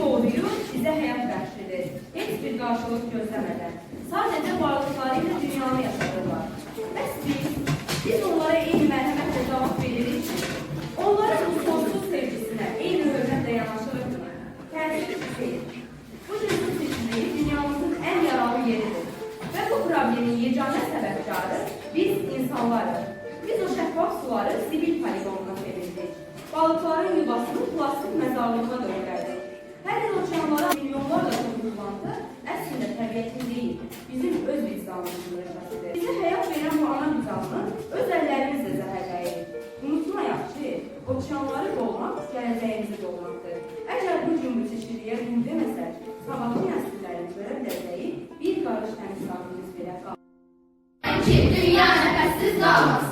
doğruyu bize hayat bəxşidir. Heç bir qarşılıq gözləmədən. Sadəcə varlıqlarıyla dünyanı yaşadırlar. Bəs biz onlara eyni mərhəmətlə cavab veririk ki, onların bu sonsuz sevgisinə eyni hörmətlə yanaşırıq. Təəssüf deyil. Bu cüzün seçimliyi dünyamızın ən yaralı yeridir. Və bu problemin yeganə səbəbkarı biz insanlarıq. Biz o şəffaf suları sivil poligonuna çevirdik. Balıqların yuvasını plastik məzarlığına döndərdik. Hər il okeanlara milyonlarla ton tullantı əslində təbiətin deyil, bizim öz vicdanımızın rəfəsidir. Bizi həyat verən bu ana vicdanını öz əllərimizlə zəhərləyik. Unutmayaq ki, okeanları dolmaq gələcəyimizi dolmaqdır. Əgər bu gün bu çeşidliyə bunu deməsək, sabahlı nəsillərin görə biləcəyi bir qarış təmizahımız belə qalır. Dünya nəfəssiz qalmasın.